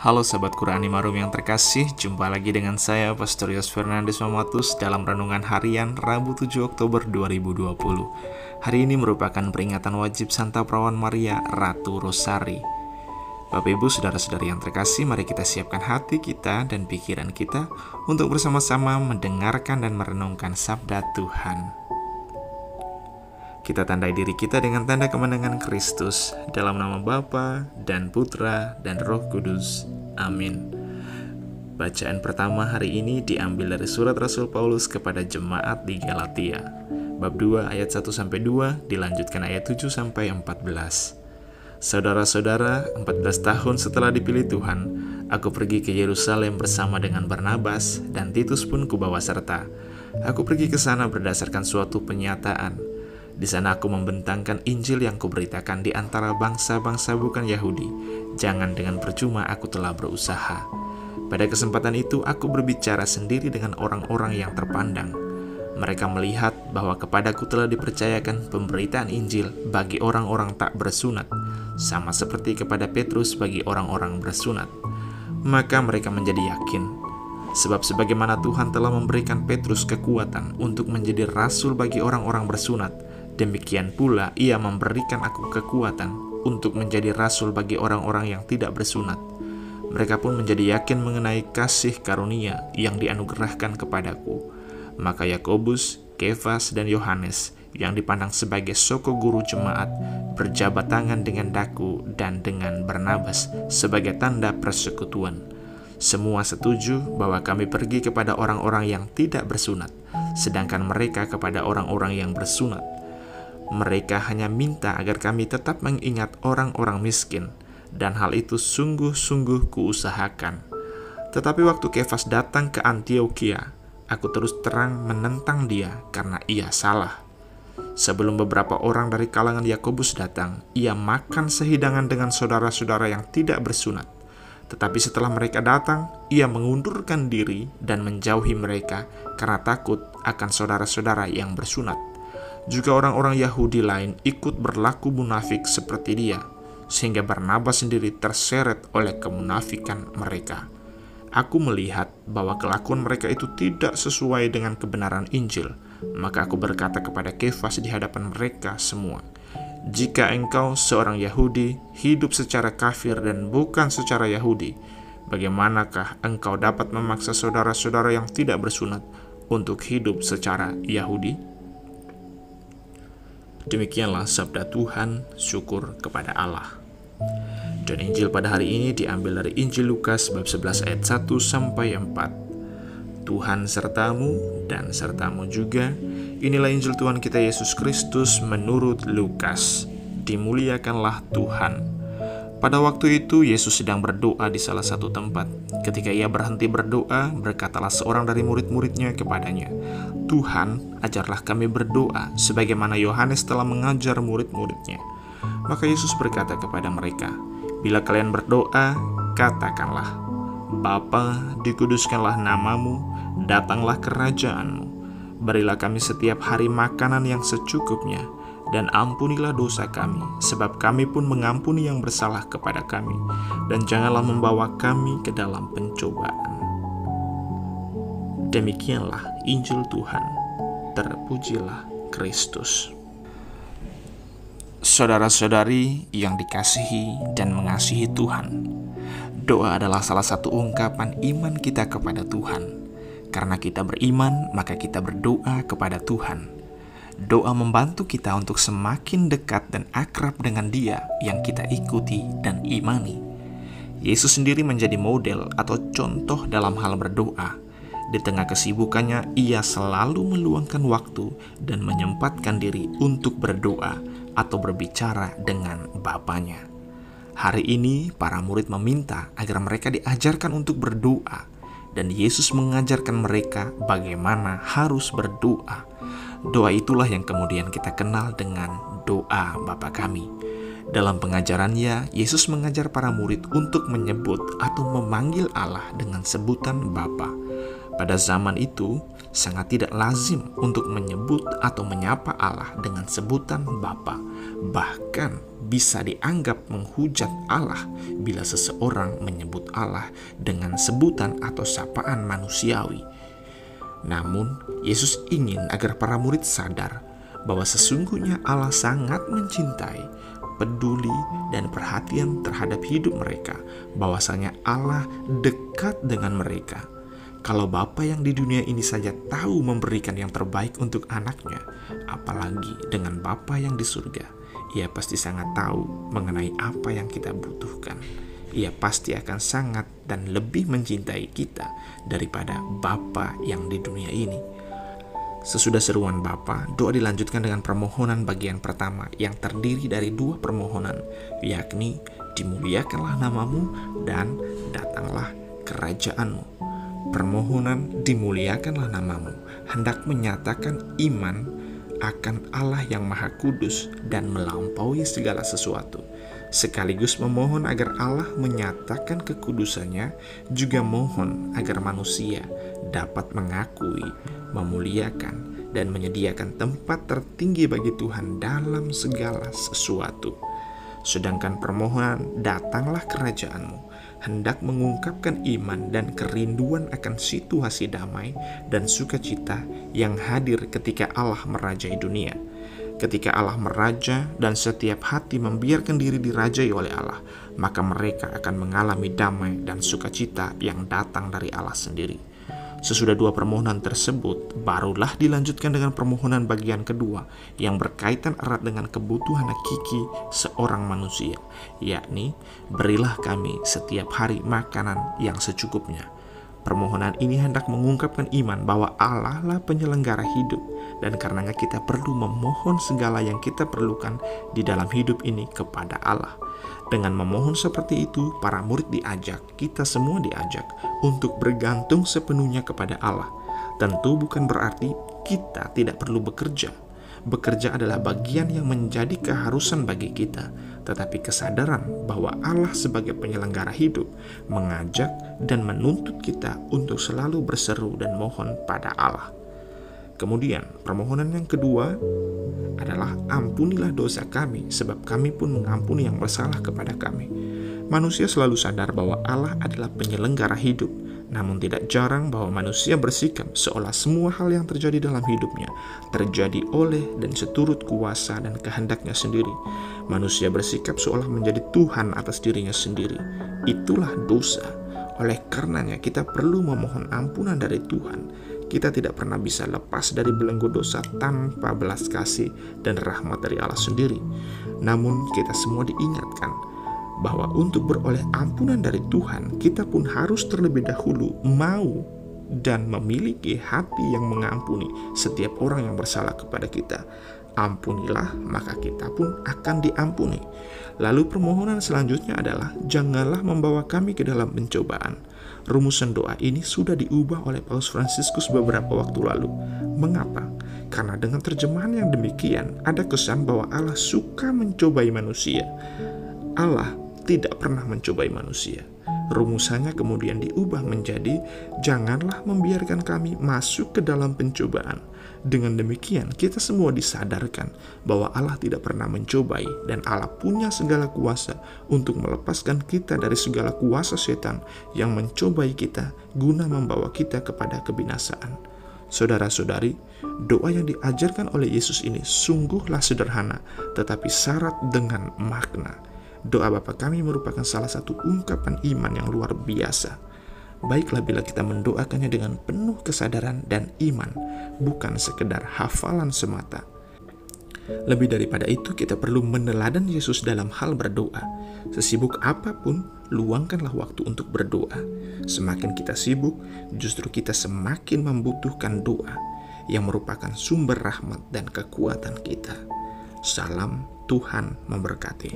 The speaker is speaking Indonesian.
Halo sahabat Qurani Marum yang terkasih, jumpa lagi dengan saya Pastorius Fernandes Mamatus dalam Renungan Harian Rabu 7 Oktober 2020. Hari ini merupakan peringatan wajib Santa Perawan Maria Ratu Rosari. Bapak Ibu Saudara-saudari yang terkasih, mari kita siapkan hati kita dan pikiran kita untuk bersama-sama mendengarkan dan merenungkan sabda Tuhan. Kita tandai diri kita dengan tanda kemenangan Kristus, dalam nama Bapa dan Putra dan Roh Kudus. Amin. Bacaan pertama hari ini diambil dari surat Rasul Paulus kepada jemaat di Galatia. Bab 2 ayat 1-2 dilanjutkan ayat 7-14. Saudara-saudara, 14 tahun setelah dipilih Tuhan, aku pergi ke Yerusalem bersama dengan Barnabas dan Titus pun kubawa serta. Aku pergi ke sana berdasarkan suatu penyataan. Di sana aku membentangkan Injil yang kuberitakan di antara bangsa-bangsa bukan Yahudi. Jangan dengan percuma aku telah berusaha. Pada kesempatan itu aku berbicara sendiri dengan orang-orang yang terpandang. Mereka melihat bahwa kepadaku telah dipercayakan pemberitaan Injil bagi orang-orang tak bersunat, sama seperti kepada Petrus bagi orang-orang bersunat. Maka mereka menjadi yakin, sebab sebagaimana Tuhan telah memberikan Petrus kekuatan untuk menjadi rasul bagi orang-orang bersunat, demikian pula ia memberikan aku kekuatan untuk menjadi rasul bagi orang-orang yang tidak bersunat. Mereka pun menjadi yakin mengenai kasih karunia yang dianugerahkan kepadaku. Maka Yakobus, Kefas, dan Yohanes yang dipandang sebagai soko guru jemaat berjabat tangan dengan daku dan dengan Barnabas sebagai tanda persekutuan. Semua setuju bahwa kami pergi kepada orang-orang yang tidak bersunat, sedangkan mereka kepada orang-orang yang bersunat. Mereka hanya minta agar kami tetap mengingat orang-orang miskin, dan hal itu sungguh-sungguh kuusahakan. Tetapi waktu Kefas datang ke Antiokhia, aku terus terang menentang dia karena ia salah. Sebelum beberapa orang dari kalangan Yakobus datang, ia makan sehidangan dengan saudara-saudara yang tidak bersunat. Tetapi setelah mereka datang, ia mengundurkan diri dan menjauhi mereka karena takut akan saudara-saudara yang bersunat. Juga orang-orang Yahudi lain ikut berlaku munafik seperti dia, sehingga Barnabas sendiri terseret oleh kemunafikan mereka. Aku melihat bahwa kelakuan mereka itu tidak sesuai dengan kebenaran Injil, maka aku berkata kepada Kefas di hadapan mereka semua, "Jika engkau seorang Yahudi hidup secara kafir dan bukan secara Yahudi, bagaimanakah engkau dapat memaksa saudara-saudara yang tidak bersunat untuk hidup secara Yahudi?" Demikianlah sabda Tuhan, syukur kepada Allah. Dan Injil pada hari ini diambil dari Injil Lukas bab 11 ayat 1-4. Tuhan sertamu dan sertamu juga. Inilah Injil Tuhan kita Yesus Kristus menurut Lukas. Dimuliakanlah Tuhan. Pada waktu itu Yesus sedang berdoa di salah satu tempat. Ketika ia berhenti berdoa, berkatalah seorang dari murid-muridnya kepadanya, "Tuhan, ajarlah kami berdoa, sebagaimana Yohanes telah mengajar murid-muridnya." Maka Yesus berkata kepada mereka, "Bila kalian berdoa, katakanlah, Bapa, dikuduskanlah namamu, datanglah kerajaanmu. Berilah kami setiap hari makanan yang secukupnya, dan ampunilah dosa kami, sebab kami pun mengampuni yang bersalah kepada kami. Dan janganlah membawa kami ke dalam pencobaan." Demikianlah Injil Tuhan. Terpujilah Kristus. Saudara-saudari yang dikasihi dan mengasihi Tuhan, doa adalah salah satu ungkapan iman kita kepada Tuhan. Karena kita beriman, maka kita berdoa kepada Tuhan. Doa membantu kita untuk semakin dekat dan akrab dengan Dia yang kita ikuti dan imani. Yesus sendiri menjadi model atau contoh dalam hal berdoa. Di tengah kesibukannya, ia selalu meluangkan waktu dan menyempatkan diri untuk berdoa atau berbicara dengan Bapanya. Hari ini, para murid meminta agar mereka diajarkan untuk berdoa, dan Yesus mengajarkan mereka bagaimana harus berdoa. Doa itulah yang kemudian kita kenal dengan doa Bapa Kami. Dalam pengajarannya, Yesus mengajar para murid untuk menyebut atau memanggil Allah dengan sebutan Bapa. Pada zaman itu, sangat tidak lazim untuk menyebut atau menyapa Allah dengan sebutan Bapa. Bahkan bisa dianggap menghujat Allah bila seseorang menyebut Allah dengan sebutan atau sapaan manusiawi. Namun, Yesus ingin agar para murid sadar bahwa sesungguhnya Allah sangat mencintai, peduli, dan perhatian terhadap hidup mereka, bahwasanya Allah dekat dengan mereka. Kalau Bapa yang di dunia ini saja tahu memberikan yang terbaik untuk anaknya, apalagi dengan Bapa yang di surga. Ia pasti sangat tahu mengenai apa yang kita butuhkan. Ia pasti akan sangat dan lebih mencintai kita daripada Bapa yang di dunia ini. Sesudah seruan Bapa, doa dilanjutkan dengan permohonan bagian pertama yang terdiri dari 2 permohonan, yakni dimuliakanlah namamu dan datanglah kerajaanmu. Permohonan dimuliakanlah namamu hendak menyatakan iman akan Allah yang Maha Kudus dan melampaui segala sesuatu, sekaligus memohon agar Allah menyatakan kekudusannya, juga mohon agar manusia dapat mengakui, memuliakan, dan menyediakan tempat tertinggi bagi Tuhan dalam segala sesuatu. Sedangkan permohonan datanglah kerajaanmu hendak mengungkapkan iman dan kerinduan akan situasi damai dan sukacita yang hadir ketika Allah merajai dunia. Ketika Allah meraja dan setiap hati membiarkan diri dirajai oleh Allah, maka mereka akan mengalami damai dan sukacita yang datang dari Allah sendiri. Sesudah 2 permohonan tersebut, barulah dilanjutkan dengan permohonan bagian kedua yang berkaitan erat dengan kebutuhan hakiki seorang manusia, yakni berilah kami setiap hari makanan yang secukupnya. Permohonan ini hendak mengungkapkan iman bahwa Allah lah penyelenggara hidup, dan karenanya kita perlu memohon segala yang kita perlukan di dalam hidup ini kepada Allah. Dengan memohon seperti itu, para murid diajak, kita semua diajak untuk bergantung sepenuhnya kepada Allah. Tentu bukan berarti kita tidak perlu bekerja. Bekerja adalah bagian yang menjadi keharusan bagi kita, tetapi kesadaran bahwa Allah sebagai penyelenggara hidup mengajak dan menuntut kita untuk selalu berseru dan mohon pada Allah. Kemudian, permohonan yang kedua adalah ampunilah dosa kami, sebab kami pun mengampuni yang bersalah kepada kami. Manusia selalu sadar bahwa Allah adalah penyelenggara hidup, namun tidak jarang bahwa manusia bersikap seolah semua hal yang terjadi dalam hidupnya terjadi oleh dan seturut kuasa dan kehendaknya sendiri. Manusia bersikap seolah menjadi Tuhan atas dirinya sendiri. Itulah dosa. Oleh karenanya kita perlu memohon ampunan dari Tuhan. Kita tidak pernah bisa lepas dari belenggu dosa tanpa belas kasih dan rahmat dari Allah sendiri. Namun kita semua diingatkan bahwa untuk beroleh ampunan dari Tuhan, kita pun harus terlebih dahulu mau dan memiliki hati yang mengampuni setiap orang yang bersalah kepada kita. Ampunilah, maka kita pun akan diampuni. Lalu permohonan selanjutnya adalah janganlah membawa kami ke dalam pencobaan. Rumusan doa ini sudah diubah oleh Paus Fransiskus beberapa waktu lalu. Mengapa? Karena dengan terjemahan yang demikian, ada kesan bahwa Allah suka mencobai manusia. Allah tidak pernah mencobai manusia. Rumusannya kemudian diubah menjadi janganlah membiarkan kami masuk ke dalam pencobaan. Dengan demikian, kita semua disadarkan bahwa Allah tidak pernah mencobai dan Allah punya segala kuasa untuk melepaskan kita dari segala kuasa setan yang mencobai kita guna membawa kita kepada kebinasaan. Saudara-saudari, doa yang diajarkan oleh Yesus ini sungguhlah sederhana, tetapi syarat dengan makna. Doa Bapa kami merupakan salah satu ungkapan iman yang luar biasa. Baiklah bila kita mendoakannya dengan penuh kesadaran dan iman, bukan sekedar hafalan semata. Lebih daripada itu, kita perlu meneladan Yesus dalam hal berdoa. Sesibuk apapun, luangkanlah waktu untuk berdoa. Semakin kita sibuk, justru kita semakin membutuhkan doa yang merupakan sumber rahmat dan kekuatan kita. Salam, Tuhan memberkati.